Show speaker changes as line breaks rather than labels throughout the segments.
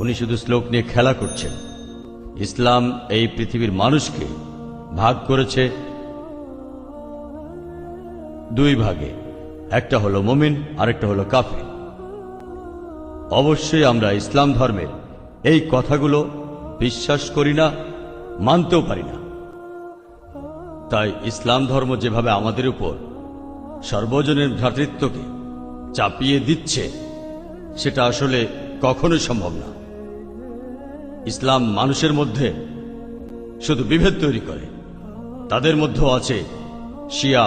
উনি শুধু শ্লোক নিয়ে খেলা করছেন। ইসলাম এই পৃথিবীর মানুষকে ভাগ করেছে দুই ভাগে, একটা হলো মুমিন আর একটা হলো কাফির। অবশ্যই আমরা ইসলাম ধর্মের এই কথাগুলো বিশ্বাস করি না, মানতেও পারি না। তাই ইসলাম ধর্ম যেভাবে আমাদের উপর সর্বজনের ভ্রাতৃত্বকে চাপিয়ে দিচ্ছে, সেটা আসলে কখনোই সম্ভব না। ইসলাম মানুষের মধ্যে শুধু বিভেদ তৈরি করে। তাদের মধ্যেও আছে শিয়া,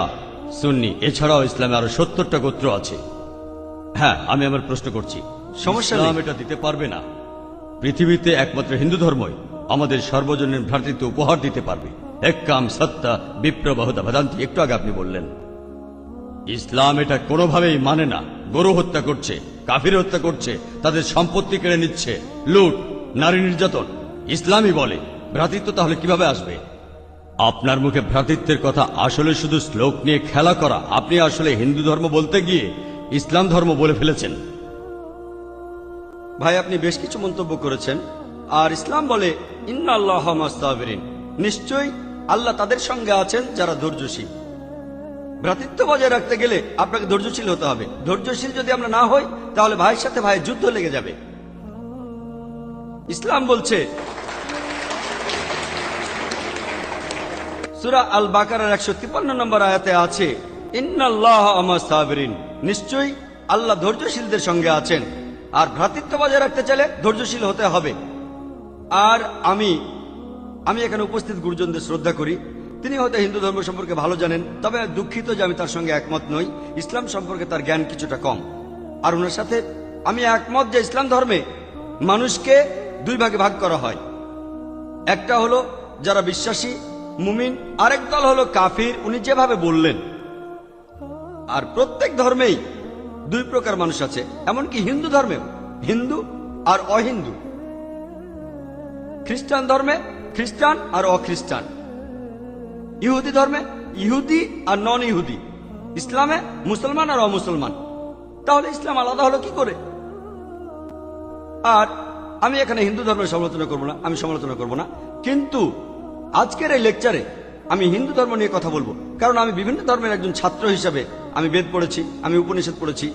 সুন্নি, এছাড়াও ইসলামে আরো 70টা গোত্র আছে। হ্যাঁ, আমি আমার প্রশ্ন করছি,
সমস্যা নেই।
ইসলাম এটা দিতে পারবে না। পৃথিবীতে একমাত্র হিন্দু ধর্মই আমাদের সর্বজনীন ভ্রাতৃত্ব উপহার দিতে পারবে। একাম সত্তা বিপ্রবাহতা ভেদান্তি, একটু আগে আপনি বললেন। ইসলাম এটা কোনোভাবেই মানে না। গরু হত্যা করছে, কাফির হত্যা করছে, তাদের সম্পত্তি কেড়ে নিচ্ছে, লুট, নারী নির্যাতন। ইসলামই বলে ভ্রাতৃত্ব তাহলে কিভাবে আসবে? আপনার মুখে ভ্রাতৃত্বের কথা আসলে শুধু শ্লোক নিয়ে খেলা করা। আপনি আসলে হিন্দু ধর্ম বলতে গিয়ে ইসলাম ধর্ম বলে ফেলেছেন।
ভাই, আপনি বেশ কিছু মন্তব্য করেছেন। আর ইসলাম বলে ইন্নাল্লাহ মাস্তাবিরিন, নিশ্চয়ই আল্লাহ তাদের সঙ্গে আছেন যারা ধৈর্যশীল। ভ্রাতৃত্ব বজায় রাখতে গেলে আপনাকে ধৈর্যশীল হতে হবে। ধৈর্যশীল যদি আমরা না হই, তাহলে ভাইয়ের সাথে ভাইয়ের যুদ্ধ লেগে যাবে। ইসলাম বলছে সূরা আল বাকারার 153 নম্বর আয়াতে আছে, ইন্নাল্লাহ মাস্তাবিরিন, নিশ্চয়ই আল্লাহ ধৈর্যশীলদের সঙ্গে আছেন। আর ভ্রাতৃত্ব বজায় রাখতে চাইলে ধৈর্যশীল হতে হবে। আর আমি এখানে উপস্থিত গুরুজনদের শ্রদ্ধা করি। তিনি হয়তো হিন্দু ধর্ম সম্পর্কে ভালো জানেন, তবে দুঃখিত যে আমি তার সঙ্গে একমত নই। ইসলাম সম্পর্কে তার জ্ঞান কিছুটা কম। আর ওনার সাথে আমি একমত যে ইসলাম ধর্মে মানুষকে দুই ভাগে ভাগ করা হয়। একটা হলো যারা বিশ্বাসী মুমিন, আরেক দল হলো কাফির, উনি যেভাবে বললেন। আর প্রত্যেক ধর্মেই দুই প্রকার মানুষ আছে, এমনকি হিন্দু ধর্মেও হিন্দু আর অহিন্দু। খ্রিস্টান ধর্মে খ্রিস্টান আর অখ্রিস্টান, ইহুদি ধর্মে ইহুদি আর নন ইহুদি, ইসলামে মুসলমান আর অমুসলমান। তাহলে ইসলাম আলাদা হলো কি করে? আর আমি এখানে হিন্দু ধর্মের সমালোচনা করব না, আমি সমালোচনা করব না। কিন্তু আজকের এই লেকচারে আমি হিন্দু ধর্ম নিয়ে কথা বলবো, কারণ আমি বিভিন্ন ধর্মের একজন ছাত্র হিসেবে আমি বেদ পড়েছি, আমি উপনিষদ পড়েছি।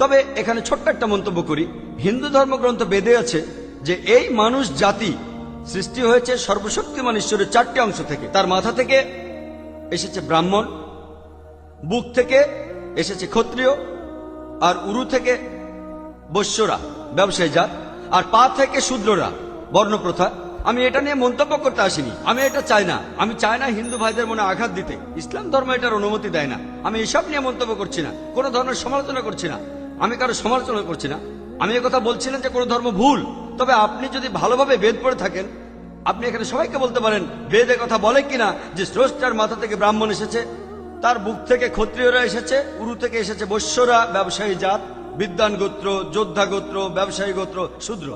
তবে এখানে ছোট্ট একটা মন্তব্য করি। হিন্দু ধর্মগ্রন্থ বেদে আছে যে এই মানুষ জাতি সৃষ্টি হয়েছে সর্বশক্তিমান ঈশ্বরের 4টে অংশ থেকে। তার মাথা থেকে এসেছে ব্রাহ্মণ, বুক থেকে এসেছে ক্ষত্রিয়, আর উরু থেকে বৈশ্যরা ব্যবসায়ী জাত, আর পা থেকে শূদ্ররা বর্ণপ্রথা। আমি এটা নিয়ে মন্তব্য করতে আসিনি, আমি এটা চাই না। আমি চাই না হিন্দু ভাইদের মনে আঘাত দিতে। ইসলাম ধর্ম এটার অনুমতি দেয় না। আমি এসব নিয়ে মন্তব্য করছি না, কোনো ধর্মের সমালোচনা করছি না, আমি কারো সমালোচনা করছি না। আমি কথা বলছি না যে কোনো ধর্ম ভুল। তবে আপনি যদি ভালোভাবে বেদ পড়ে থাকেন, আপনি এখানে সবাইকে বলতে পারেন বেদে কথা বলে কিনা যে স্রষ্টার মাথা থেকে ব্রাহ্মণ এসেছে, তার বুক থেকে ক্ষত্রিয়রা এসেছে, উরু থেকে এসেছে বৈশ্যরা ব্যবসায়ী জাত, বিদ্বান গোত্র, যোদ্ধা গোত্র, ব্যবসায়ী গোত্র, শূদ্র।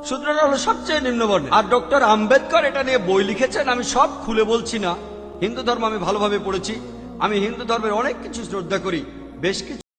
শূদ্ররা হলো সবচেয়ে নিম্নবর্ণ। আর ডক্টর আম্বেদকর এটা নিয়ে বই লিখেছেন। আমি সব খুলে বলছি না। হিন্দু ধর্ম আমি ভালোভাবে পড়েছি। আমি হিন্দু ধর্মের অনেক কিছু শ্রদ্ধা করি, বেশ কিছু